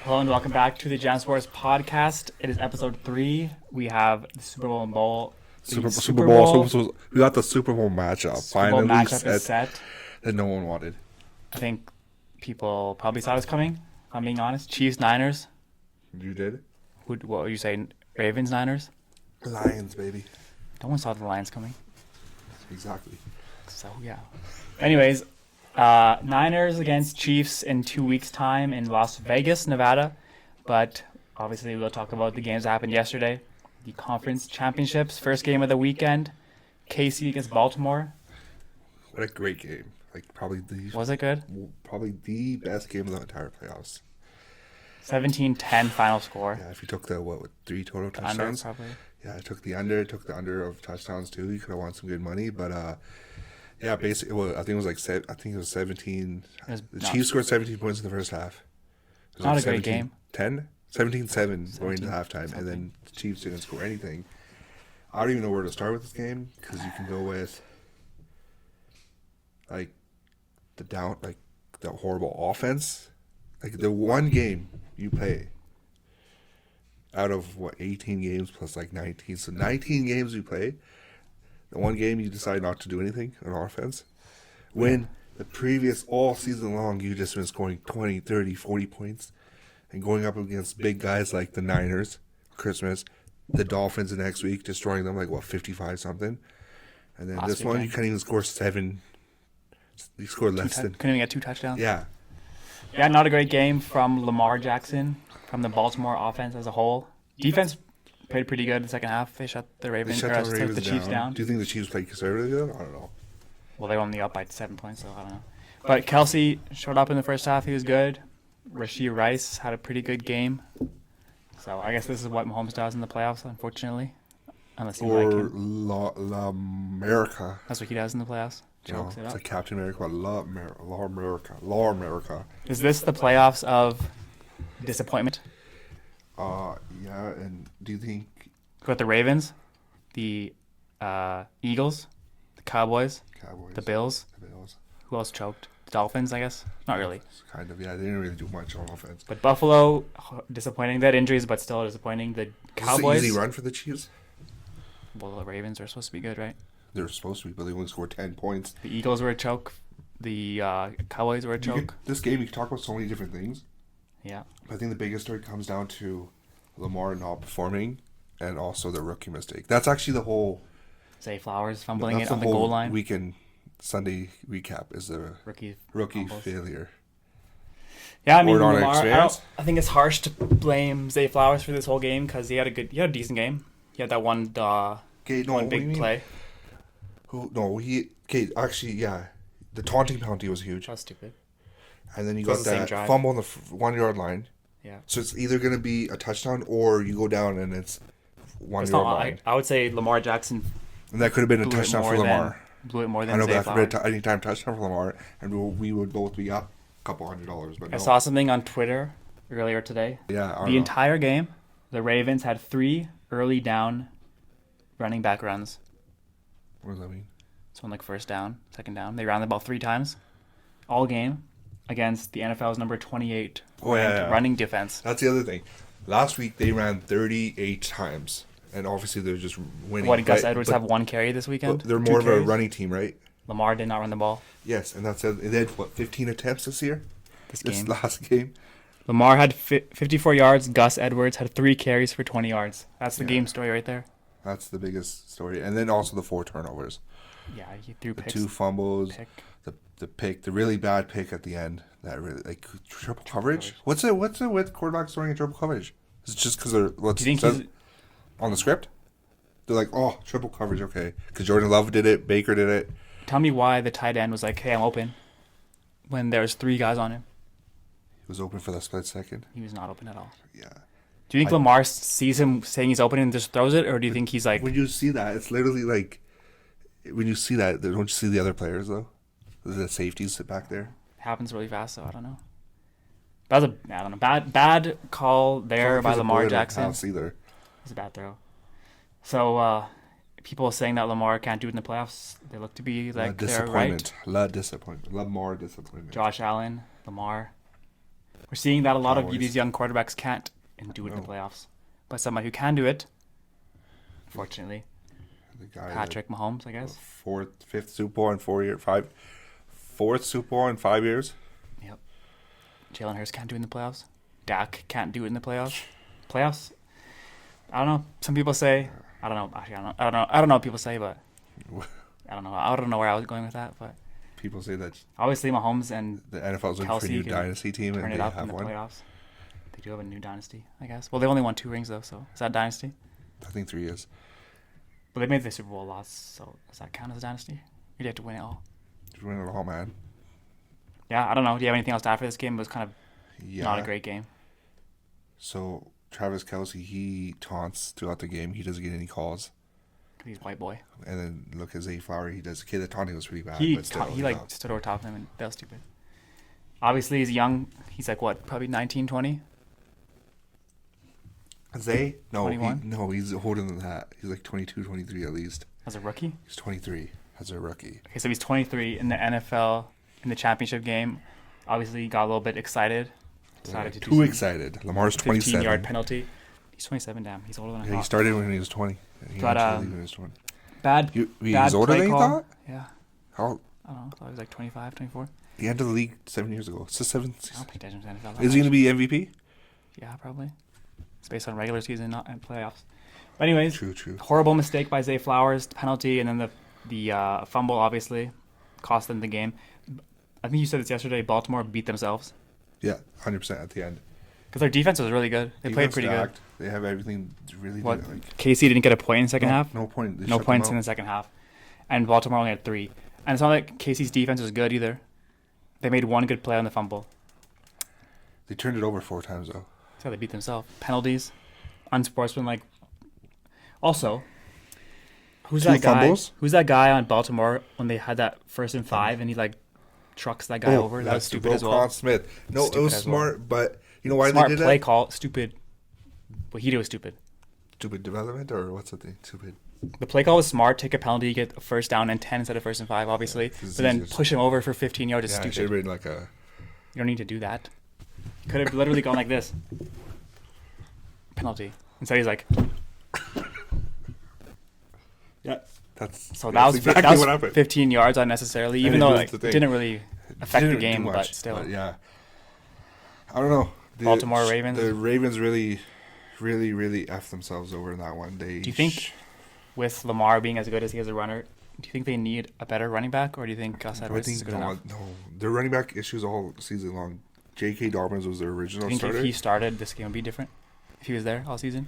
Hello and welcome back to the Jam Sports Podcast. It is episode 3. We have the Super Bowl. Super Bowl. We got the Super Bowl matchup. Super Bowl matchup is set. That no one wanted. I think people probably saw this coming, if I'm being honest. Chiefs, Niners. You did? What would you say? Ravens, Niners? Lions, baby. No one saw the Lions coming. Exactly. So, yeah. Anyways, Niners against Chiefs in 2 weeks' time in Las Vegas, Nevada. But obviously we'll talk about the games that happened yesterday. The conference championships, first game of the weekend. KC against Baltimore. What a great game. Was it good? Probably the best game of the entire playoffs. 17-10 final score. Yeah, if you took the, 3 total touchdowns? Under, probably. Yeah, I took the under of touchdowns too. You could have won some good money, but yeah, basically, I think it was 17. The Chiefs scored 17 points in the first half. It was not a great game. 17-7 going into halftime, and then the Chiefs didn't score anything. I don't even know where to start with this game because you can go with the horrible offense, the one game you play out of 18 games plus 19, so 19 games you play. The one game you decide not to do anything on offense. When the previous all season long you just been scoring 20, 30, 40 points and going up against big guys like the Niners, Christmas, the Dolphins the next week, destroying them 55 something. And then this one you can't even score 7. You scored less than. Couldn't even get 2 touchdowns. Yeah. Yeah, not a great game from Lamar Jackson, from the Baltimore offense as a whole. Defense played pretty good in the second half. They shut the Ravens, the Chiefs down. Do you think the Chiefs played conservative? I don't know. Well, they were only up by 7 points, so I don't know. But Kelsey showed up in the first half. He was good. Rashee Rice had a pretty good game. So I guess this is what Mahomes does in the playoffs, unfortunately. Unless you like him. La America. That's what he does in the playoffs. Chokes it up. It's like Captain America, La America. Is this the playoffs of disappointment? Yeah, and do you think... Got the Ravens, the Eagles, the Cowboys, the Bills. Who else choked? The Dolphins, I guess? Not really. Kind of, yeah. They didn't really do much on offense. But Buffalo, disappointing. They had injuries, but still disappointing. The Cowboys... Is this an easy run for the Chiefs? Well, the Ravens are supposed to be good, right? They're supposed to be, but they only scored 10 points. The Eagles were a choke. The Cowboys were a choke. This game, you can talk about so many different things. Yeah. I think the biggest story comes down to Lamar not performing and also the rookie mistake. That's actually the whole... Zay Flowers fumbling it on the goal line. Weekend Sunday recap is the rookie failure. Yeah, I mean, Lamar, I think it's harsh to blame Zay Flowers for this whole game because he had a decent game. He had that one big play. Actually, yeah. The taunting penalty was huge. That was stupid. And then you got that fumble on the 1 yard line. Yeah. So it's either going to be a touchdown or you go down and it's 1 yard line. I would say Lamar Jackson. And that could have been a touchdown for Lamar. Blew it more than I know Zay that Flowers. could have been anytime touchdown for Lamar, and we would both be up a couple $100. But I saw something on Twitter earlier today. Yeah. The entire game, the Ravens had 3 early down running back runs. What does that mean? So on first down, second down. They ran the ball 3 times all game against the NFL's number 28 running defense. That's the other thing. Last week they ran 38 times, and obviously they're just winning. What did Gus Edwards have 1 carry this weekend? They're more of a running team, right? Lamar did not run the ball. Yes, and that's it. They had 15 attempts this year? This last game? Lamar had 54 yards. Gus Edwards had 3 carries for 20 yards. That's the game story right there. That's the biggest story. And then also the 4 turnovers. Yeah, he threw picks. The 2 fumbles, the pick, the really bad pick at the end. That really triple coverage. What's it with quarterbacks throwing a triple coverage? Is it just because they're on the script? They're like, oh, triple coverage, okay. Because Jordan Love did it, Baker did it. Tell me why the tight end was like, hey, I'm open, when there's 3 guys on him. He was open for the split second. He was not open at all. Yeah. Do you think Lamar sees him saying he's open and just throws it, or do you think he's like... When you see that, it's literally like... When you see that, don't you see the other players, though? The safeties sit back there. It happens really fast, so I don't know. That was bad call there by Lamar Jackson. Pass either. It was a bad throw. So, people saying that Lamar can't do it in the playoffs, they look to be like they're right. Lamar disappointment. Josh Allen, Lamar. We're seeing that a lot of Cowboys. these young quarterbacks can't and do it in the playoffs. But someone who can do it, fortunately, The guy Patrick Mahomes, I guess. fifth Super Bowl in 4 years, fourth Super Bowl in 5 years. Yep. Jalen Hurts can't do it in the playoffs. Dak can't do it in the playoffs. Playoffs? I don't know. Some people say. I don't know. Actually, I don't know what people say, but I don't know. I don't know where I was going with that, but People say that obviously Mahomes and the NFL's looking for a Kelsey new can dynasty team, turn and it they up in have the one. playoffs. They do have a new dynasty, I guess. Well, they only won 2 rings though, so is that dynasty? I think 3 years. But they made the Super Bowl loss, so does that count as a dynasty? Or do you have to win it all? Just win it all, man. Yeah, I don't know. Do you have anything else to add for this game? It was kind of Yeah. not a great game. So Travis Kelsey, he taunts throughout the game. He doesn't get any calls. He's a white boy. And then look at Zay Flower. He does. The taunting was pretty bad. He but still, stood over top of him, and that was stupid. Obviously, he's young. He's like, what, probably 19, 20? Zay? No, 21? He's older than that. He's like 22, 23 at least. As a rookie? He's 23 as a rookie. Okay, so he's 23 in the NFL, in the championship game. Obviously, he got a little bit excited. Decided to do Too some excited. Lamar's 27. 15-yard penalty. He's 27, damn. He's older than I Yeah, he thought. started when he was 20. He But, actually leave when he was 20. Bad He's older play than you call. thought? Yeah. How? I don't know. I thought he was like 25, 24. He entered the league 7 years ago. It's the seventh I season. don't pay attention to NFL. Is he going to be MVP? Yeah, probably. It's based on regular season, not in playoffs. But anyways, True. horrible mistake by Zay Flowers, penalty, and then the fumble obviously cost them the game. I think you said this yesterday. Baltimore beat themselves Yeah, 100% at the end. because their defense was really good. They played pretty good. They have everything to really What? do. Like, KC didn't get a point in the second half. No point. They No shut points them in out. the second half, and Baltimore only had 3. And it's not like KC's defense was good either. They made one good play on the fumble. They turned it over 4 times, though. That's how they beat themselves. Penalties, unsportsmanlike. Also, who's 2 that guy? fumbles? Who's that guy on Baltimore when they had that 1st and 5 and he like trucks that guy over? That was stupid as well. Roquan Smith. No, Stupid it was as well. smart, but you know why Smart they did play that? call, stupid. What he did was stupid. Stupid development, or what's the thing? Stupid. The play call was smart. Take a penalty, get a 1st down and 10 instead of 1st and 5, obviously. Yeah, 'cause but then it's push him over for 15 yards is Yeah, it should stupid. have been like a. You don't need to do that. Could have literally gone like this. Penalty. Instead he's like. Yeah. So That was exactly what happened. 15 yards unnecessarily, even And though here's like, the it thing. didn't really affect the Didn't do game, but much, still. yeah. I don't know. Baltimore Ravens? The Ravens really effed themselves over in that one. Do you think with Lamar being as good as he is a runner, do you think they need a better running back, or do you think Gus I Edwards is think good enough? no. Their running back issues all season long. J.K. Dobbins was their Do original you think starter. if he started, this game would be different? If he was there all season?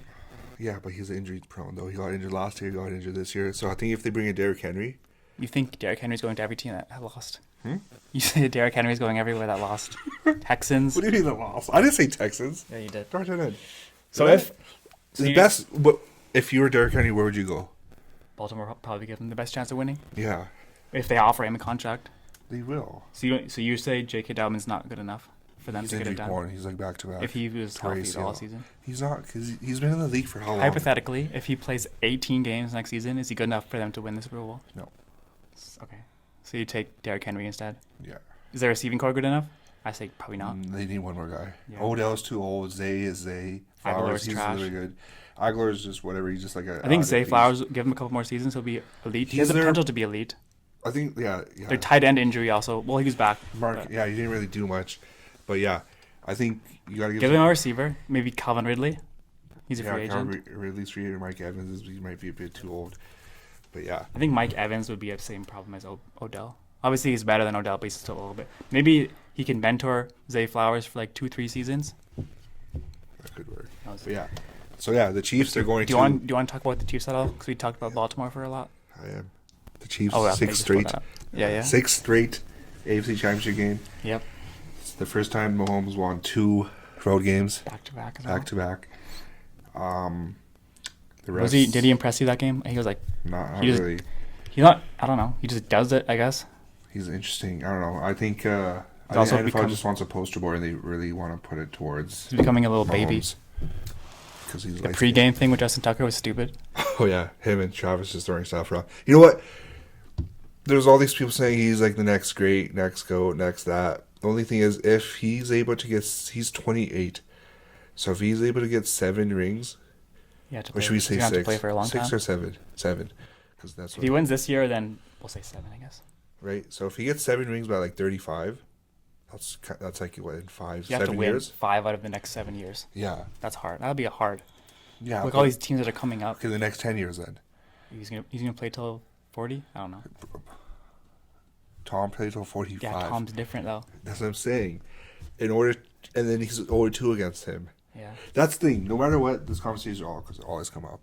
Yeah, but he's injury prone though. He got injured last year. He got injured this year. So I think if they bring in Derrick Henry, You think Derrick Henry's going to every team that lost? Hmm? You say Derrick Henry's going everywhere that lost. Texans? what do you mean the loss? I didn't say Texans. Yeah, you did. Darn it. So Yeah. if The best. But if you were Derrick Henry, where would you go? Baltimore will probably give him the best chance of winning Yeah, if they offer him a contract. they will. So you say J.K. Dobbins not good enough for them He's to get it injury done? prone. He's like back to back. If he was healthy Torres, all yeah. season? He's not, because he's been in the league for how long? Hypothetically, if he plays 18 games next season, is he good enough for them to win the Super Bowl? No. Okay. So you take Derrick Henry instead. Yeah. Is their receiving core good enough? I say probably not. They need one more guy. Yeah. Odell's too old. Zay is Zay. Flowers, Aguilar's he's trash. really good. Aguilar is just whatever. He's just like a. I think Zay he's- Flowers, give him a couple more seasons, he'll be elite. He He's has the their- potential to be elite. I think, yeah. Their tight end injury also. Well, he was back. Mark, but yeah, he didn't really do much. But yeah, I think you got to give him a receiver. Maybe Calvin Ridley. He's a free agent. Release free agent Mike Evans. He might be a bit too old. But yeah. I think Mike Evans would be the same problem as Odell. Obviously, he's better than Odell, but he's still a little bit. Maybe he can mentor Zay Flowers for like 2-3 seasons. That could work. That was- But yeah. So yeah, the Chiefs are going Do you want to talk about the Chiefs at all? Because we talked about Baltimore for a lot. I am. The Chiefs, Oh, yeah, maybe 6 just pull straight. that up. Yeah. 6 straight AFC Championship game. Yep. It's the first time Mahomes won 2 road games Back to back. back to back. The rest, Was he? Did he impress you that game? He was like, Not he just- really. he's not. I don't know. He just does it, I guess. He's interesting. I don't know. I think I also think NFL become- just wants a poster boy, and they really want to put it towards He's becoming a little baby. because he's The like pregame thing with Justin Tucker was stupid. Oh yeah, him and Travis just throwing stuff around. You know what? There's all these people saying he's like the next great, next GOAT, next that. The only thing is, if he's able to get, he's 28, so if he's able to get 7 rings, Yeah, or should we say he's gonna have to 6? play for a long 6 time. or 7? 7, because that's If he wins this year, then we'll say 7, I guess. right. So if he gets 7 rings by like 35, that's like what, in 5, You have to 7 win years. 5 out of the next 7 years. Yeah, That's hard. That'll be a hard. yeah. Look, all these teams that are coming up. Okay, the next 10 years then. He's gonna play till 40. I don't know. Tom played till 45. Yeah, Tom's different though. That's what I'm saying. In order, and then he's 0-2 against him. Yeah. That's the thing. No matter what, this conversation always come up.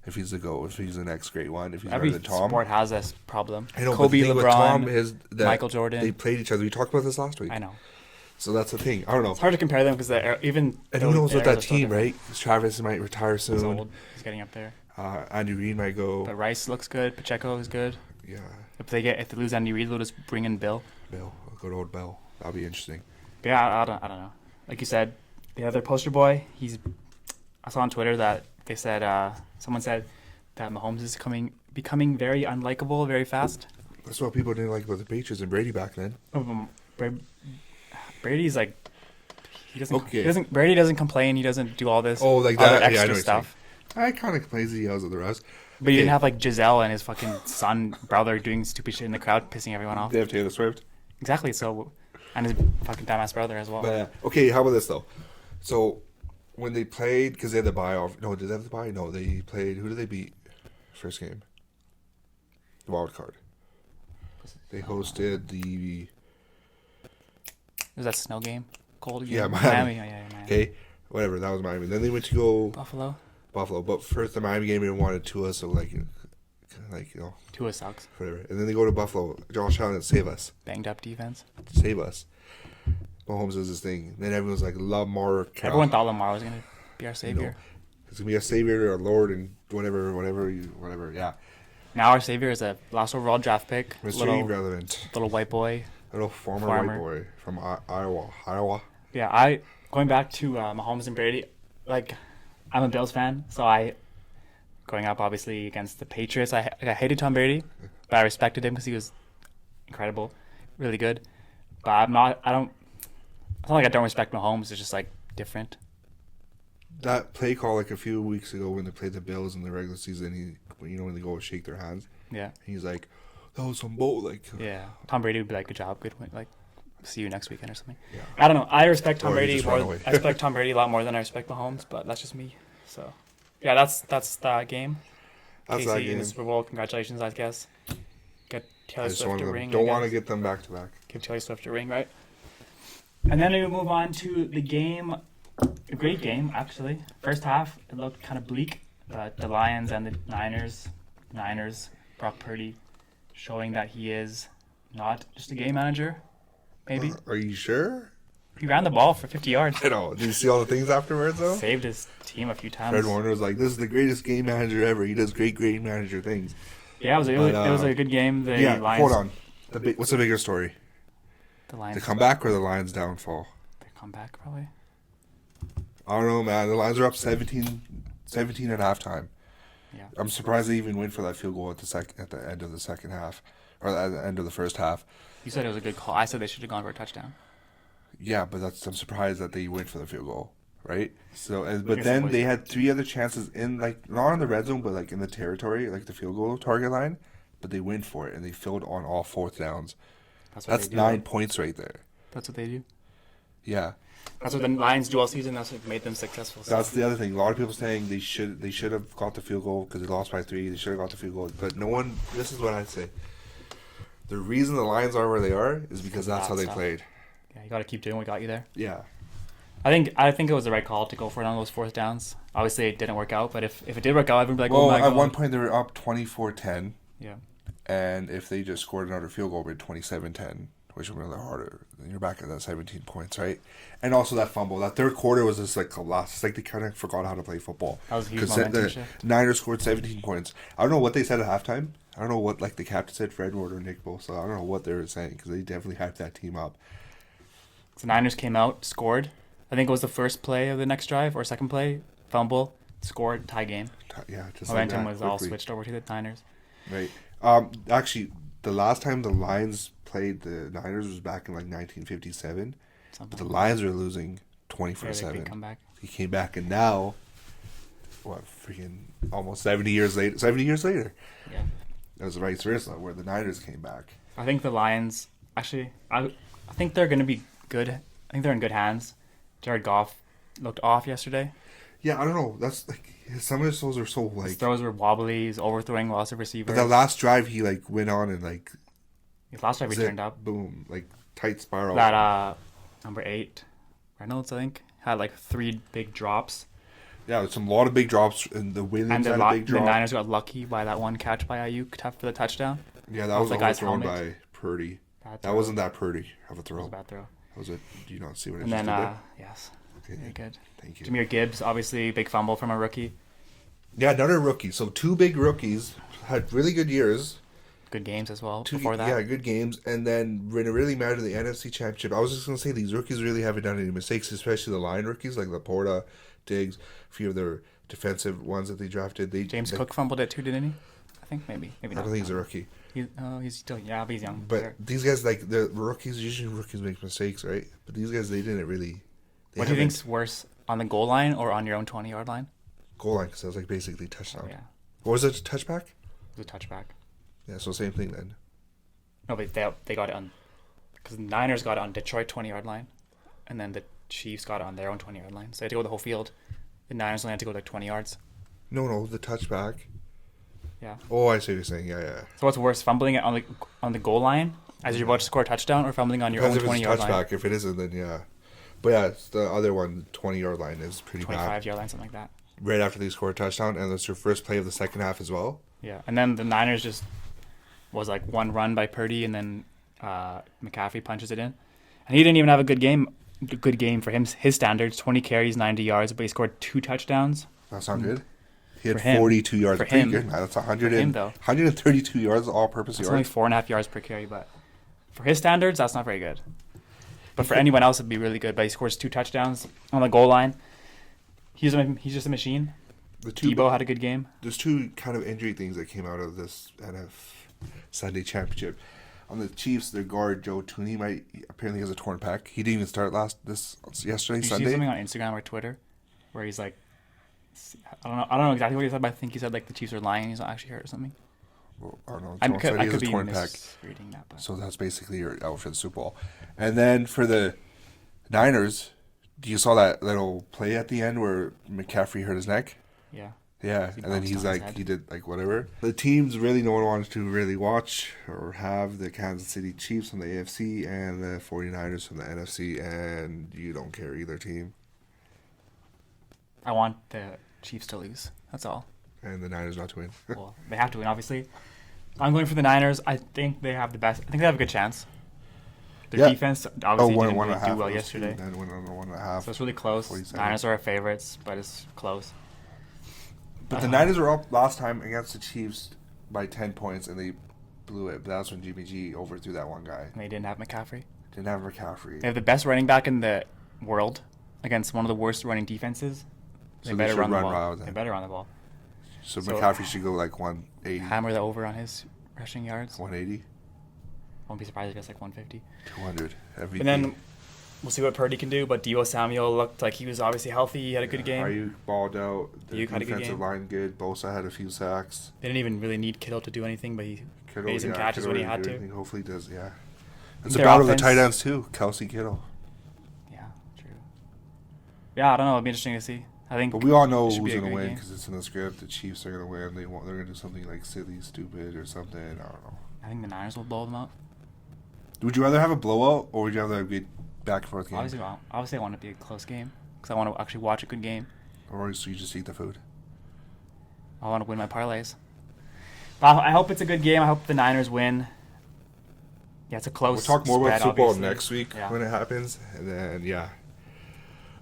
If he's the GOAT, if he's the next great one, if he's Every better than Tom. sport has this problem. I know, but Kobe, the thing with LeBron, Tom is that Michael Jordan. They played each other. We talked about this last week. I know. So that's the thing. I don't know. It's hard to compare them because even. And who knows with eras that are so team, different. right? 'Cause Travis might retire He's soon. old. He's getting up there. Andy Reid might go. But Rice looks good. Pacheco is good. Yeah. If they lose Andy Reid, they'll just bring in Bill. Bill. Good old Bill. That'll be interesting. But yeah, I don't know. Like you said, the other poster boy. I saw on Twitter that they said someone said that Mahomes is becoming very unlikable very fast. That's what people didn't like about the Patriots and Brady back then. Brady's like he doesn't. Okay. Brady doesn't complain. He doesn't do all this. Oh, like other that? Yeah, I extra know what you're stuff. I kind of complains that he yells at the refs. But he didn't have like Giselle and his fucking brother doing stupid shit in the crowd, pissing everyone off. They have Taylor Swift. Exactly. So, and his fucking dumbass brother as well. But, okay, how about this though? So when they played, because they had the bye off. No, did they have the bye? No, they played. Who did they beat? First game. The wild card. They hosted the. Was that snow game? Cold game? Yeah, Miami. Yeah, Miami. Okay, whatever. That was Miami. Then they went to go Buffalo. But first the Miami game they wanted Tua, so like you know, Tua sucks. whatever. And then they go to Buffalo. Josh Allen, save us, Banged up defense. save us. Mahomes does this thing. Then everyone's like, Lamar. Everyone thought Lamar was gonna be our savior. It's gonna be our savior, our Lord, and whatever. Yeah, Now our savior is a last overall draft pick. Mr. Irrelevant, Little white boy. little former Farmer. white boy from Iowa. Yeah, going back to Mahomes and Brady, like I'm a Bills fan, so growing up obviously against the Patriots, I hated Tom Brady, but I respected him because he was incredible, really good. But it's not like I don't respect Mahomes. It's just like different. That play call like a few weeks ago when they played the Bills in the regular season, when they go shake their hands, Yeah, he's like, that was some bull, like. yeah. Tom Brady would be like, good job, good win, like see you next weekend or something. Yeah. I don't know. I respect Tom Or he Brady just ran more. away. I respect Tom Brady a lot more than I respect Mahomes, but that's just me. So, yeah, that's that game. That's KC that in game. the Super Bowl. Congratulations, I guess. Get I Taylor just Swift wanted a them. ring. Don't I want to guess. get them back to back. Give Taylor Swift a ring, right? And then we move on to the game. A great game, actually. First half, it looked kind of bleak, but the Lions and the Niners, Brock Purdy, showing that he is not just a game manager. Maybe Are you sure? he ran the ball for 50 yards. I know. Did you see all the things afterwards though? Saved his team a few times. Fred Warner was like, "This is the greatest game manager ever. He does great game manager things." Yeah, it was a good game. The Lions, hold on. What's the bigger story? The Lions. The comeback or the Lions' downfall? They come back probably. I don't know, man. The Lions are up 17 at halftime. Yeah. I'm surprised they even went for that field goal at the end of the second half, or at the end of the first half. You said it was a good call. I said they should have gone for a touchdown. Yeah, but I'm surprised that they went for the field goal, right? So, but guess then it was- they had 3 other chances in, like, not in the red zone, but like in the territory, like the field goal target line. But they went for it and they filled on all 4th downs. That's they do. 9 points right there. That's what they do. Yeah, That's what the Lions do all season. That's what made them successful. So. that's the other thing. A lot of people saying they should have got the field goal because they lost by 3. They should have got the field goal, but no one. This is what I'd say. The reason the Lions are where they are is because that's how they Stuff. played. Yeah, you got to keep doing what got you there. Yeah. I think it was the right call to go for it on those 4th downs. Obviously, it didn't work out, but if it did work out, everyone would be like, Well, "Oh my god!" at one point they were up 24-10, Yeah. and if they just scored another field goal, it'd be 27-10, which would be a little harder. Then you're back at that 17 points, right? And also that fumble. That third quarter was just like collapse. It's like they kind of forgot how to play football. That was a huge 'Cause momentum the shift. Niners scored 17 points. I don't know what they said at halftime. I don't know what like the captain said, Fred Ward or Nick Bosa. I don't know what they were saying because they definitely hyped that team up. The Niners came out, scored. I think it was the first play of the next drive or second play, fumble, scored, tie game. Yeah, just Momentum like that, was all quickly. switched over to the Niners. Right. Actually, the last time the Lions played the Niners was back in like 1957. But the Something. Lions are losing Very 24-7. big comeback. He came back, and now, what, freaking almost 70 years later? 70 years later. Yeah. That was vice versa, where the Niners came back. I think the Lions, actually, I think they're going to be good. I think they're in good hands. Jared Goff looked off yesterday. Yeah, I don't know. That's like some of his throws are so His like. throws were wobbly. He's overthrowing lots of receivers. But that last drive, he like went on and like. His last drive he zip, turned up. Boom, like tight spiral. That number 8, Reynolds, I think, had like 3 big drops. Yeah, it's a lot of big drops, and the Williams And had a big the drop. Niners got lucky by that one catch by Ayuk for the touchdown. Yeah, that off was the a guy's thrown helmet. by Purdy. Bad That throw. wasn't that Purdy of a That throw. was a bad throw. Was it? Do you not see what it And just then, did there? yes, Okay, very good. thank you. Jameer Gibbs, obviously, big fumble from a rookie. Yeah, another rookie. So 2 big rookies had really good years. Good games as well 2 before that. Yeah, good games. And then when it really mattered, the NFC Championship, I was just going to say these rookies really haven't done any mistakes, especially the line rookies like Laporta, Diggs, a few of their defensive ones that they drafted. James Cook fumbled it too, didn't he? I think maybe I not. don't think he's a rookie. He's still, yeah, but he's young. But these guys, like the rookies, usually rookies make mistakes, right? But these guys, they didn't really. What do you think's worse, on the goal line or on your own 20-yard line? Goal line, because that was like basically touchdown. Oh, yeah, What was it, touchback? it was a touchback. Yeah, so same thing then. No, but they got it on, because the Niners got it on Detroit 20-yard line, and then the Chiefs got it on their own 20-yard line. So they had to go the whole field. The Niners only had to go like 20 yards. No, the touchback. Yeah. Oh, I see what you're saying. Yeah. So what's worse, fumbling it on the goal line as you're about to score a touchdown, or fumbling on your Depends own if it's 20-yard touchback. line? If it isn't, then yeah. But yeah, it's the other one, 20-yard line is pretty bad. 25-yard line, something like that. Right after they score a touchdown, and that's your first play of the second half as well. Yeah, and then the Niners just was like one run by Purdy, and then McCaffrey punches it in, and he didn't even have a good game. Good game for him. His standards: 20 carries, 90 yards, but he scored 2 touchdowns. That's not good. He had For him. 42 yards. For Pretty him. good, man. That's For him, though. 132 yards, all-purpose It's only yards. 4.5 yards per carry, but for his standards, that's not very good. But for anyone else, it'd be really good. But he scores 2 touchdowns on the goal line. He's just a machine. The two, Debo had a good game. There's 2 kind of injury things that came out of this Sunday championship. On the Chiefs, their guard Joe Tooney apparently has a torn pec. He didn't even start yesterday, Did you Sunday. see something on Instagram or Twitter where he's like, I don't know exactly what he said, but I think he said like the Chiefs are lying. He's not actually hurt or something. Well, I don't know. I Someone said he has could a be torn pec. misreading that, but So that's basically your out for the Super Bowl. And then for the Niners, you saw that little play at the end where McCaffrey hurt his neck? yeah. Yeah, He and then bounced he's on his like, head. he did like whatever. The teams really no one wanted to really watch or have the Kansas City Chiefs from the AFC and the 49ers from the NFC, and you don't care either team. I want the Chiefs to lose. That's all. And the Niners not to win. Well, they have to win, obviously. I'm going for the Niners. I think they have the best. I think they have a good chance. Their Yeah. defense obviously one didn't and a really do half well was yesterday. 2, and one and a half. So it's really close. 47. Niners are our favorites, but it's close. But the Niners were up last time against the Chiefs by 10 points, and they blew it. But that's when Jimmy G overthrew that one guy. And they didn't have McCaffrey. Didn't have McCaffrey. They have the best running back in the world against one of the worst running defenses. They So they better should run the run ball. wild They then. better run the ball. So So- McCaffrey should go like 180. Hammer the over on his rushing yards. 180, Won't be surprised if he gets like 150. 200. MVP. And then we'll see what Purdy can do. But Deebo Samuel looked like he was obviously healthy. He had a good game. Ayuk balled out. The Ayuk had a good defensive game. line good. Bosa had a few sacks. They didn't even really need Kittle to do anything, but he Kittle, made some catches Kittle when he didn't had do to. anything. Hopefully he does, yeah. It's Their about the offense- tight ends too. Kelsey Kittle. Yeah, true. Yeah, I don't know. It'll be interesting to see. I think. But we all know it who's should be a going to good win game. because it's in the script. The Chiefs are going to win. They're going to do something like silly, stupid, or something. I don't know. I think the Niners will blow them out. Would you rather have a blowout or would you rather have a good back and forth game? Obviously, I want it to be a close game because I want to actually watch a good game. Or so you just eat the food? I want to win my parlays. But I hope it's a good game. I hope the Niners win. Yeah, it's a close. We'll talk more about spread, Super Bowl obviously. next week Yeah. when it happens. And then, yeah.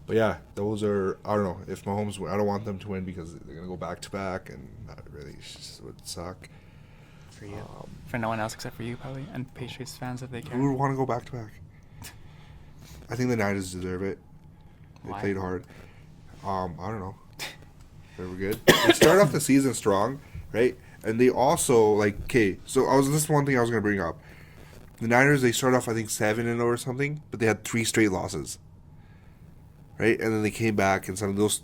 But yeah, those are, I don't know. If Mahomes, I don't want them to win because they're going to go back-to-back and that really would suck. For you. For no one else except for you, probably. And Patriots fans if they care. Who would want to go back-to-back? I think the Niners deserve it. They Why? played hard. I don't know. They were good. They started off the season strong, right? And they also, like, okay, so this is one thing I was going to bring up. The Niners, they started off, I think, 7-0 or something, but they had 3 straight losses. Right? And then they came back, and some of those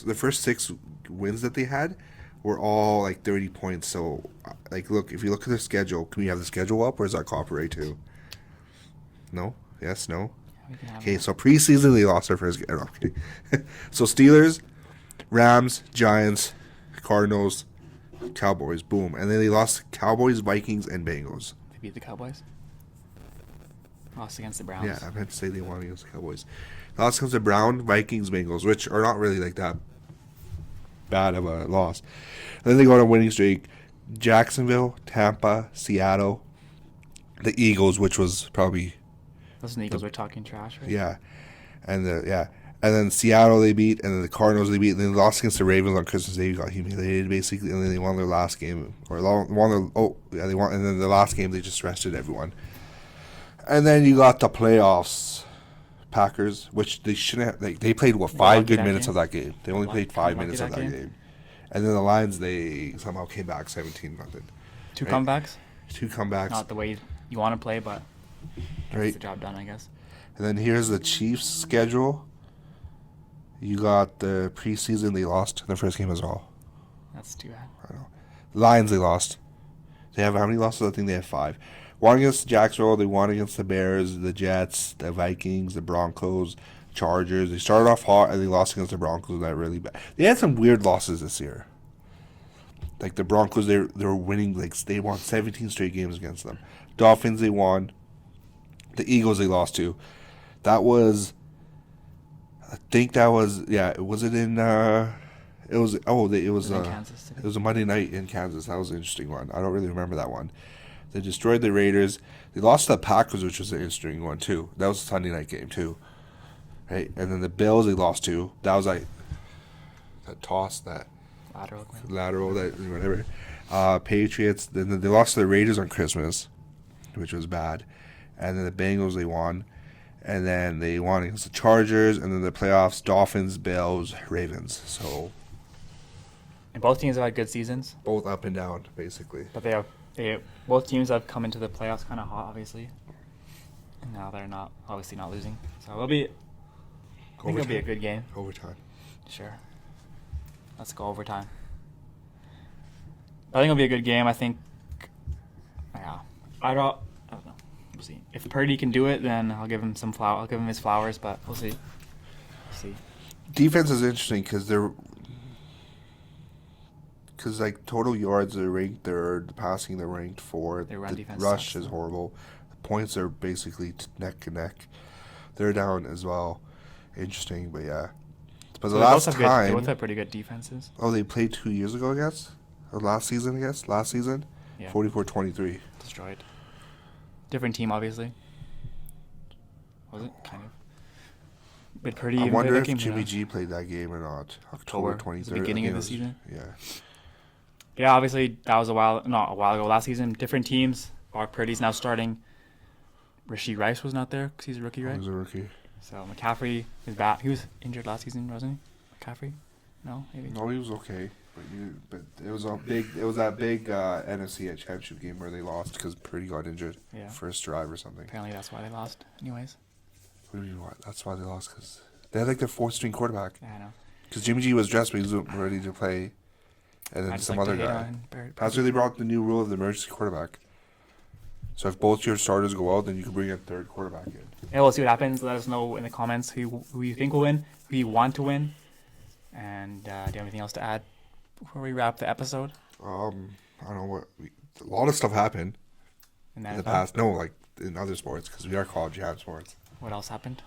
the first 6 wins that they had were all, like, 30 points. So, like, look, if you look at their schedule, can we have the schedule up, or is that copyright too? No? Yes? No? Okay, so preseason, they lost their first game. No, okay. So, Steelers, Rams, Giants, Cardinals, Cowboys, boom. And then they lost Cowboys, Vikings, and Bengals. They beat the Cowboys? Lost against the Browns. Yeah, I meant to say they won against the Cowboys. Lost against the Browns, Vikings, Bengals, which are not really like that bad of a loss. And then they go on a winning streak. Jacksonville, Tampa, Seattle, the Eagles, which was probably... Those Eagles were talking trash, right? Yeah. And then Seattle they beat, and then the Cardinals they beat, and then they lost against the Ravens on Christmas Day. Got humiliated basically, and then they won their last game, they won, and then the last game they just rested everyone. And then you got the playoffs, Packers, which they shouldn't have. They played 5 good minutes of that game. They only played 5 minutes of that game. And then the Lions, they somehow came back 17-0. 2 comebacks. 2 comebacks. Not the way you want to play, but gets the job done, I guess. And then here's the Chiefs' schedule. You got the preseason, they lost in the first game as well. That's too bad. I know. Lions, they lost. They have how many losses? I think they have 5. Won against Jacksonville, they won against the Bears, the Jets, the Vikings, the Broncos, Chargers. They started off hot and they lost against the Broncos. That really bad. They had some weird losses this year. Like the Broncos, they were winning. Like they won 17 straight games against them. Dolphins, they won. The Eagles, they lost to. That was, I think that was, yeah. Was it in? It was. Oh, it was. In Kansas City. It was a Monday night in Kansas. That was an interesting one. I don't really remember that one. They destroyed the Raiders. They lost to the Packers, which was an interesting one too. That was a Sunday night game too, right? And then the Bills, they lost to. That was like that toss, that lateral, that whatever. Patriots. Then they lost to the Raiders on Christmas, which was bad. And then the Bengals, they won. And then they won against the Chargers. And then the playoffs, Dolphins, Bills, Ravens. So. And both teams have had good seasons. Both up and down, basically. But both teams have come into the playoffs kind of hot, obviously. And now they're obviously not losing. So I think it'll be a good game. Overtime. Sure. Let's go overtime. I think it'll be a good game. I think, yeah. I don't know. We'll see. If Purdy can do it, then I'll give him I'll give him his flowers, but we'll see. Defense is interesting because like total yards they're ranked 3rd, passing they're ranked 4th. Their run defense rush sucks, is horrible. The points are basically neck and neck. They're down as well. Interesting, but yeah. But the last time they both have pretty good defenses. Oh, they played 2 years ago, I guess. Or last season, I guess. Last season. Yeah. 44-23. Destroyed. Different team, obviously. Was it kind of? But Purdy. I wonder if Jimmy G played that game or not. October 23rd. The beginning of the season. Yeah. Yeah, obviously that was not a while ago. Last season, different teams. Brock Purdy's now starting. Rashee Rice was not there because he's a rookie, right? He was a rookie. So McCaffrey is back. He was injured last season, wasn't he? McCaffrey? No, maybe. No, he was okay. But it was that big NFC championship game where they lost because Purdy got injured. Yeah. First drive or something. Apparently that's why they lost. Anyways. What do you mean? What? That's why they lost because they had like their 4th-string quarterback. Yeah, I know. Because Jimmy G was dressed, but he was ready to play. And then some other guy. That's why they brought the new rule of the emergency quarterback. So if both your starters go out, then you can bring a 3rd quarterback in. Yeah, we'll see what happens. Let us know in the comments who you think will win, who you want to win. And do you have anything else to add before we wrap the episode? I don't know what. A lot of stuff happened in the past. No, like in other sports, because we are called jab sports. What else happened?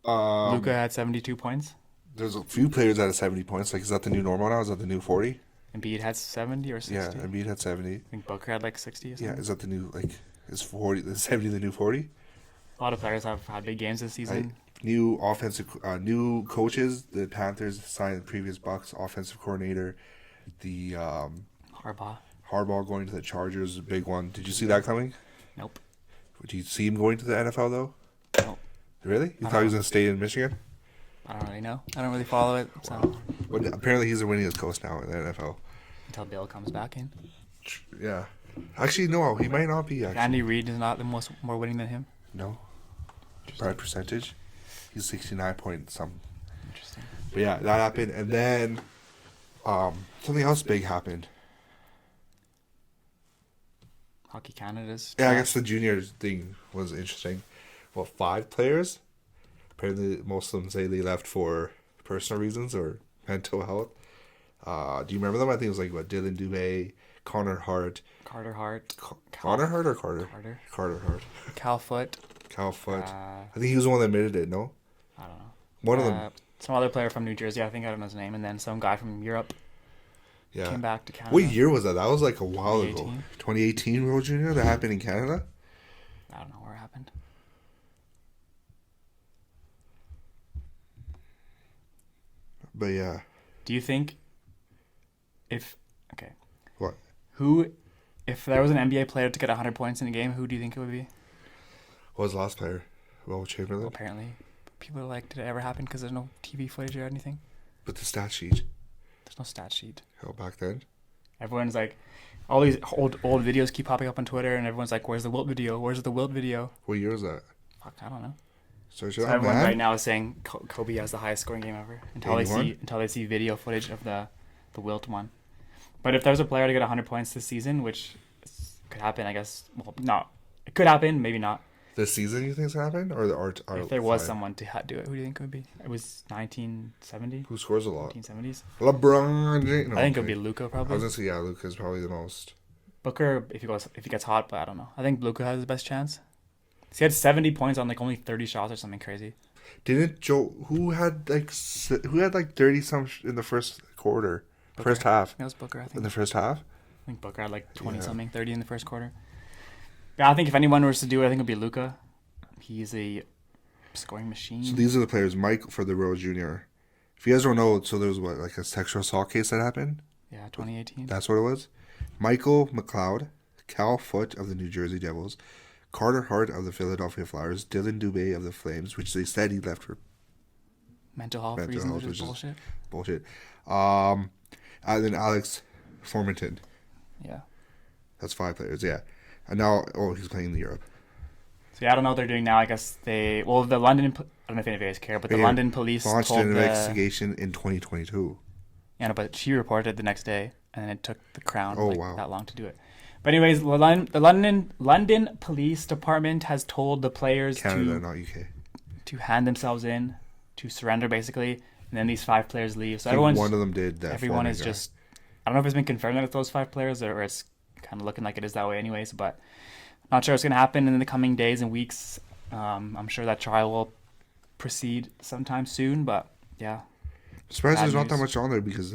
Luka had 72 points. There's a few players that had 70 points. Like, is that the new normal now? Is that the new 40? Embiid had 70 or 60? Yeah, Embiid had 70. I think Booker had like 60 or something. Yeah, is that the new, like, is 70 the new 40? A lot of players have had big games this season. New coaches. The Panthers signed the previous Bucks offensive coordinator. The Harbaugh going to the Chargers, a big one. Did you see that coming? Nope. Did you see him going to the NFL, though? Nope. Really? You thought he was going to stay in Michigan? I don't really know. I don't really follow it. So. But apparently he's a winningest coach now in the NFL. until Bill comes back in. Yeah. Actually, no, he might not be. Actually, Andy Reid is not more winning than him. no. By percentage, he's 69 point some. Interesting. But yeah, that happened, and then something else big happened. Hockey Canada's. Yeah, I guess the juniors thing was interesting. Well, 5 players. Apparently, most of them say they left for personal reasons or mental health. Do you remember them? I think it was like Dylan Dubé, Connor Hart. Carter Hart. Connor Hart or Carter? Carter Hart. Cal Foot. Cal Foot. I think he was the one that admitted it, no? I don't know. One of them. Some other player from New Jersey, I think I don't know his name, and then some guy from Europe came back to Canada. What year was that? That was like a while 2018? ago. 2018 World Junior? That happened in Canada? I don't know where it happened. But yeah. Do you think What? If there was an NBA player to get 100 points in a game, who do you think it would be? What was the last player? Will Chamberlain? Well, apparently, people are like, did it ever happen? Because there's no TV footage or anything. But the stat sheet. There's no stat sheet. Hell, back then. Everyone's like, all these old videos keep popping up on Twitter, and everyone's like, where's the Wilt video? Where's the Wilt video? What year was that? Fuck, I don't know. So everyone right now is saying Kobe has the highest scoring game ever until 81? they see video footage of the Wilt one. But if there's a player to get 100 points this season, which could happen, I guess. Well, no, it could happen, maybe not. This season, you think it's happened, or the art? If there was someone to do it, who do you think it would be? It was 1970. Who scores a lot? 1970s. LeBron James. No, I think it would be Luka I probably. was gonna say Luka's probably the most. Booker, if he gets hot, but I don't know. I think Luka has the best chance. He had 70 points on like only 30 shots or something crazy. Didn't Joe? Who had like 30 some in the first quarter, Booker. first half? That was Booker, I think. In the first half. I think Booker had like 20 something, 30 in the first quarter. Yeah, I think if anyone was to do it, I think it would be Luka. He's a scoring machine. So these are the players. Mike for the World Junior. If you guys don't know, so there was like a sexual assault case that happened. Yeah, 2018. That's what it was. Michael McLeod, Cal Foot of the New Jersey Devils, Carter Hart of the Philadelphia Flyers, Dylan Dubé of the Flames, which they said he left for mental health reasons, which is bullshit. Bullshit. And then Alex Formanton. Yeah. That's 5 players, yeah. And now, he's playing in Europe. So yeah, I don't know what they're doing now. I guess the London, I don't know if any of you guys care, but the London police launched told an investigation in 2022. Yeah, no, but she reported the next day, and it took the Crown that long to do it. But anyways, the London Police Department has told the players Canada, not UK, to hand themselves in, to surrender basically, and then these 5 players leave. So one of them did that. Everyone is just, I don't know if it's been confirmed that it's those 5 players, or it's kind of looking like it is that way anyways, but not sure what's going to happen in the coming days and weeks. I'm sure that trial will proceed sometime soon, but yeah. I'm surprised there's not that much on there because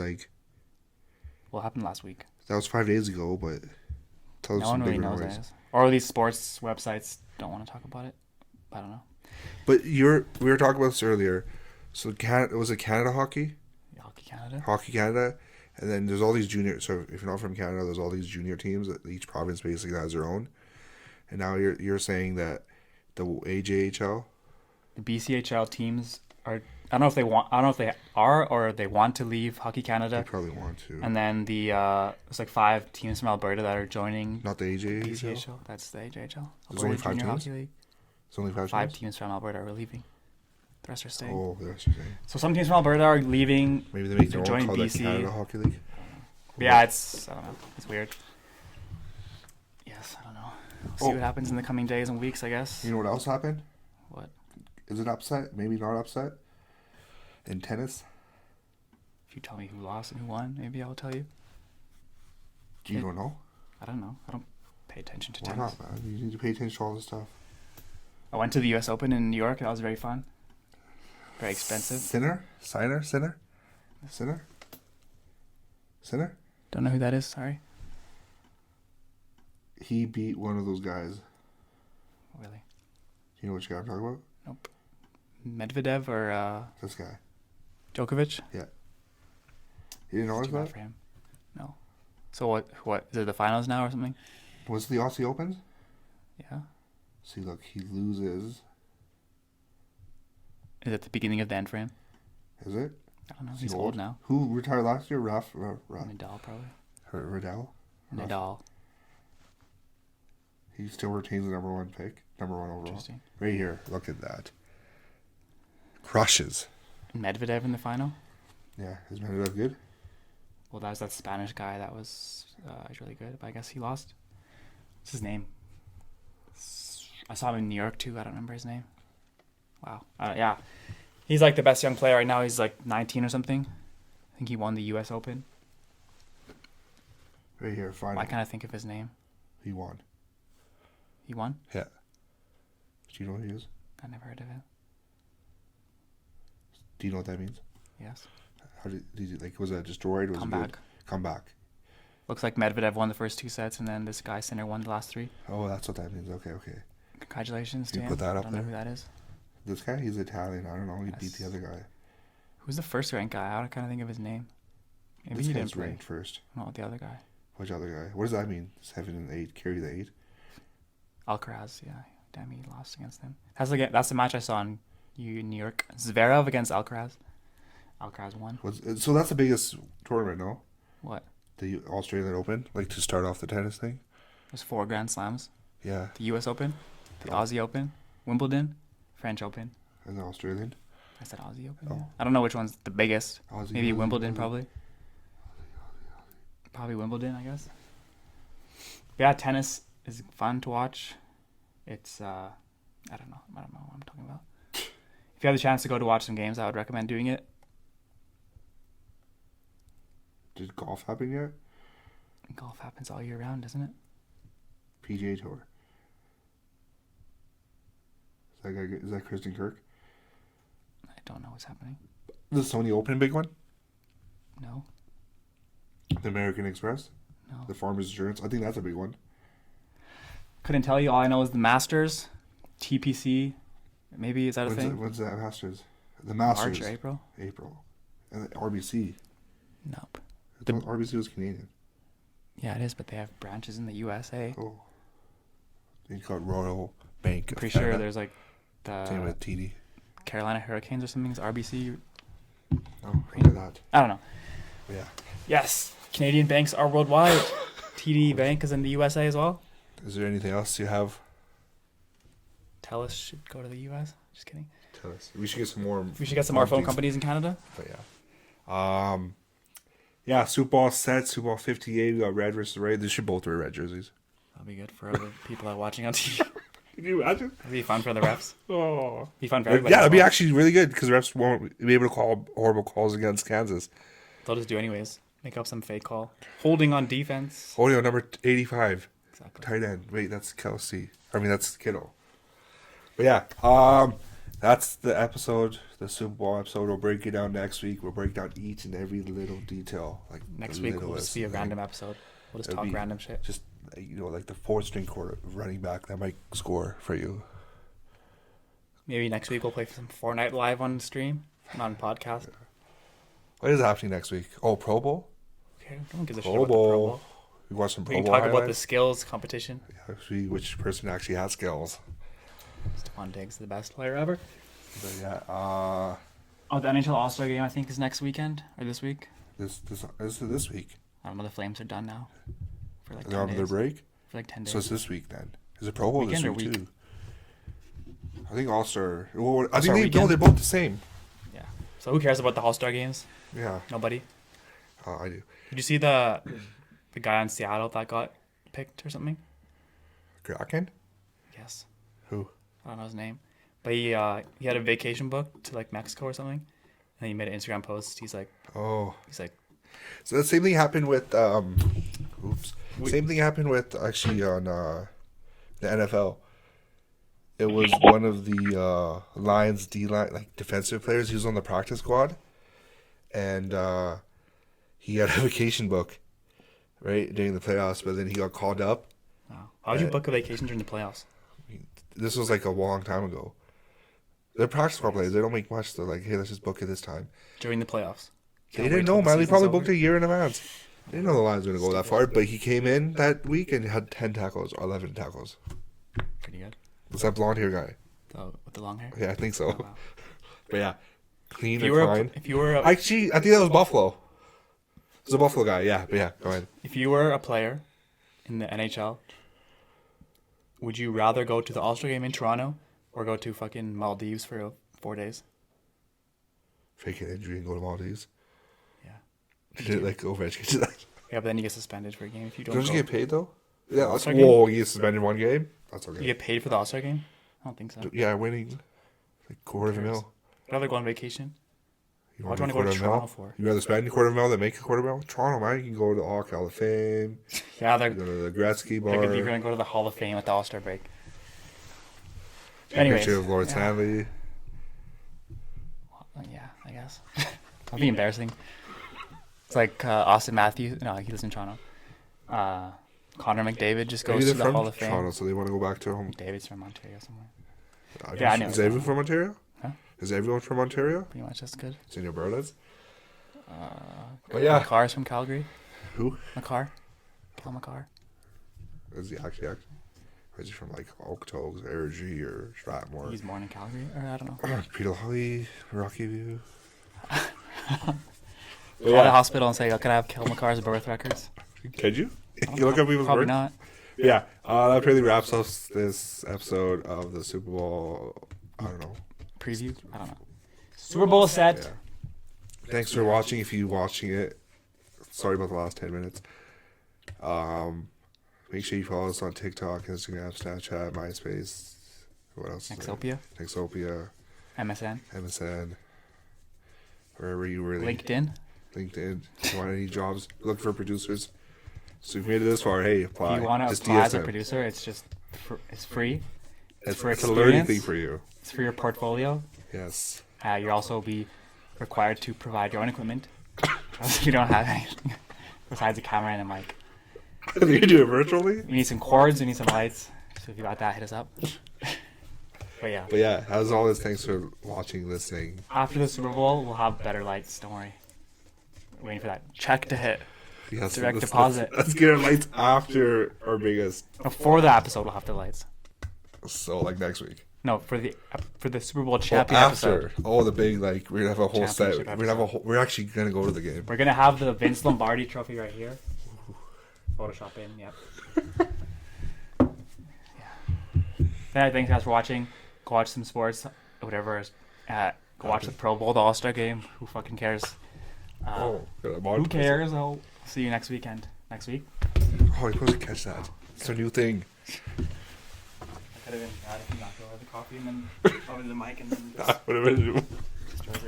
what happened last week? That was 5 days ago, but no one really knows that. Or these sports websites don't want to talk about it. I don't know. But we were talking about this earlier. So was it Canada Hockey? Yeah, Hockey Canada. Hockey Canada. And then there's all these junior. So if you're not from Canada, there's all these junior teams that each province basically has their own. And now you're saying that the AJHL, the BCHL teams are. I don't know if they are or they want to leave Hockey Canada. They probably want to. And then it's like 5 teams from Alberta that are joining. Not the AJHL. BCHL. That's the AJHL. There's only 5 teams. Hockey League. There's only 5 teams. 5 teams from Alberta are leaving. The rest are staying. Oh, the rest are staying. So some teams from Alberta are leaving. Maybe they make their own called BC. the Canada Hockey League. Yeah, I don't know. It's weird. Yes, I don't know. We'll see what happens in the coming days and weeks, I guess. You know what else happened? What? Is it upset? Maybe not upset. In tennis. If you tell me who lost and who won, maybe I'll tell you. You don't know? I don't know. I don't pay attention to Why tennis. not, man? You need to pay attention to all this stuff. I went to the U.S. Open in New York. That was very fun. Very expensive. Sinner? Don't know who that is. Sorry. He beat one of those guys. Really? You know which guy I'm talking about? Nope. Medvedev or this guy. Djokovic? Yeah. You didn't know that? For him. No. So what? Is it the finals now or something? Was it the Aussie Opens? Yeah. See, look, he loses. Is it the beginning of the end for him? Is it? I don't know. He's old now. Who retired last year? Nadal, probably. Riddell? Nadal. He still retains the number 1 pick. Number 1 overall. Interesting. Right here. Look at that. Crushes. Medvedev in the final. Yeah. Is Medvedev good? Well, that was that Spanish guy that was really good, but I guess he lost. What's his name? I saw him in New York too. I don't remember his name. Wow. Yeah. He's like the best young player right now. He's like 19 or something. I think he won the U.S. Open. Right here. Final. Why can't I think of his name? He won. He won? Yeah. Do you know who he is? I never heard of him. Do you know what that means? Yes. How did he, like, was that destroyed? Was it Comeback. good? Comeback. Looks like Medvedev won the first 2 sets, and then this guy Sinner won the last 3. Oh, that's what that means. Okay. Congratulations to You him. put that up I don't know there? who that is. This guy, he's Italian. I don't know. He beat the other guy. Who's the first ranked guy? I kind of think of his name. Maybe This he guy's didn't play. ranked first. No, the other guy. Which other guy? What does that mean? 7 and 8. Carry the 8. Alcaraz, yeah. Damn, he lost against him. That's the match I saw in New York. Zverev against Alcaraz. Alcaraz won. So that's the biggest tournament, no? What? The Australian Open, like to start off the tennis thing. There's 4 Grand Slams. Yeah. The U.S. Open, the Aussie Open, Wimbledon, French Open. And the Australian. I said Aussie Open. Oh. Yeah. I don't know which one's the biggest. Aussie, Maybe Aussie, Wimbledon, Aussie. probably. Probably Wimbledon, I guess. But yeah, tennis is fun to watch. It's I don't know what I'm talking about. If you have the chance to go to watch some games, I would recommend doing it. Did golf happen yet? Golf happens all year round, doesn't it? PGA Tour. Is that Kristen Kirk? I don't know what's happening. The Sony Open big one? No. The American Express? No. The Farmers Insurance? I think that's a big one. Couldn't tell you. All I know is the Masters, TPC. Maybe is that a thing? When's that Masters? The Masters. March or April? April. And the RBC. Nope. I thought RBC was Canadian. Yeah, it is, but they have branches in the USA. Oh. You got Royal Bank. I'm pretty sure there's like Same the with TD. Carolina Hurricanes or something. Is RBC? Oh, look at that. I don't know. Yeah. Yes, Canadian banks are worldwide. TD Bank is in the USA as well. Is there anything else you have? TELUS should go to the US. Just kidding. Tell us. We should get some more. We should get some more phone companies in Canada. But yeah. Yeah, Super Bowl set, Super Bowl 58. We got red versus red. They should both wear red jerseys. That'll be good for other people that are watching on TV. Can you imagine? It'll be fun for the refs. Oh. Be fun for everybody. Yeah, it'd be as well. actually really good because refs won't be able to call horrible calls against Kansas. They'll just do anyways. Make up some fake call. Holding on defense. Holding on number 85. Exactly. Tight end. Wait, that's Kelsey. That's Kittle. But yeah, that's the episode, the Super Bowl episode. We'll break it down next week. We'll break down each and every little detail. Like Next the week will littlest just be a thing. random episode. We'll just It'll talk be random shit. Just, like the 4th string quarter running back that might score for you. Maybe next week we'll play some Fortnite live on stream, not on podcast. What is happening next week? Oh, Pro Bowl? Okay, no one gives a shit Pro about the Pro Bowl. Bowl. We watch some We Pro can Bowl talk about the highlights. skills competition. Yeah, see which person actually has skills. Stephon Diggs, the best player ever. But yeah, Oh, the NHL All-Star game I think is next weekend or this week. this week. I don't know. The Flames are done now. For like 10 They're on days. their break. For like 10 days. So it's this week then. Is it Pro Bowl this Weekend or week, week? too? I think All-Star. Well, I All-Star think weekend? they're both the same. Yeah. So who cares about the All-Star games? Yeah, Nobody. I do. Did you see the guy in Seattle that got picked or something? Kraken? Yes. Who? I don't know his name. But he had a vacation booked to like Mexico or something. And he made an Instagram post. He's like, Oh. so the same thing happened with Same thing happened with actually on the NFL. It was one of the Lions D-line, like defensive players. He was on the practice squad, and he had a vacation book, right, during the playoffs. But then he got called up. wow. How would you book a vacation during the playoffs? This was like a long time ago. They're practice squad players. They don't make much. They're like, hey, let's just book it this time. During the playoffs? They didn't know, man. They probably booked a year in advance. They didn't know the Lions were going to go that far, but he came in that week and had 10 tackles or 11 tackles. Pretty good. It's that blonde hair guy. Oh, with the long hair? Yeah, I think so. Oh, wow. But yeah, clean If and you were, fine. if you were, Actually, I think that was Buffalo. He's a Buffalo guy. Yeah, but yeah. Go ahead. If you were a player in the NHL, would you rather go to the All-Star game in Toronto or go to fucking Maldives for 4 days? Fake an injury and go to Maldives. Yeah. Did it like Ovechkin to that? Yeah, but then you get suspended for a game if you don't Don't go. you get paid though? Yeah. That's, All-Star game? whoa, you get suspended one game. That's okay. You get paid for the All-Star game? I don't think so. Yeah, winning like $250,000. I'd rather go on vacation. You What do you want to go to Toronto for? You rather spend $250,000 than make $250,000? Toronto, man, you can go to the Hall of Fame. Yeah, You go to the Gretzky bar. you're going to go to the Hall of Fame at the All-Star break. Picture Anyways. of Lord Stanley. Yeah, I guess. That'd be embarrassing. It's like Austin Matthews. No, he lives in Toronto. Connor McDavid just Maybe goes they're to the from Hall of Fame. Toronto, so they want to go back to home. McDavid's from Ontario somewhere. Yeah, I know. Is everyone from Ontario? Huh? Is everyone from Ontario? Pretty much, that's good. It's in your Alberta's? But yeah. McCarr's from Calgary. Who? McCarr. Paul McCarr. Is he actually? Or is he from like Okotoks, Airdrie, or Strathmore? He's born in Calgary, or I don't know. Peter Holly, Rocky View. Call the hospital and say, "Can I have Kel McCarr's birth records?" Could you? You look up people's Probably birth? not. Yeah, that really wraps up this episode of the Super Bowl. I don't know. Preview? I don't know. Super Bowl set. Yeah. Thanks for watching. If you're watching it, sorry about the last 10 minutes. Make sure you follow us on TikTok, Instagram, Snapchat, MySpace. What else? Nexopia. Nexopia, MSN. MSN, wherever you really. LinkedIn. LinkedIn. If you want any jobs, look for producers. So if you made it this far, hey, apply. If you want to Just apply as a DSM. producer, it's just it's free. It's for a learning experience. thing for you. It's for your portfolio. Yes. You'll also be required to provide your own equipment. If you don't have anything besides a camera and a mic. You do it virtually? We need some cords. We need some lights. So if you got that, hit us up. But yeah. But yeah, as always, thanks for watching, listening. After the Super Bowl, we'll have better lights. Don't worry. Waiting for that check to hit. Yes, Direct let's- deposit. Let's get our lights after our biggest. Before the episode, we'll have the lights. So like next week. No, for the Super Bowl Oh, champion after. episode. Oh, the big like we're gonna have a whole set. Championship We're gonna have a whole, we're actually gonna go to the game. We're gonna have the Vince Lombardi trophy right here. Photoshop in, yep. Yeah. Thanks guys for watching. Go watch some sports, whatever. Go watch the Pro Bowl, the All-Star game. Who fucking cares? Who cares? I'll see you next weekend. Next week. Oh, you're supposed to catch that. It's a new thing. I could have been. I not go have the coffee and then over to the mic and then. What am I gonna do? Just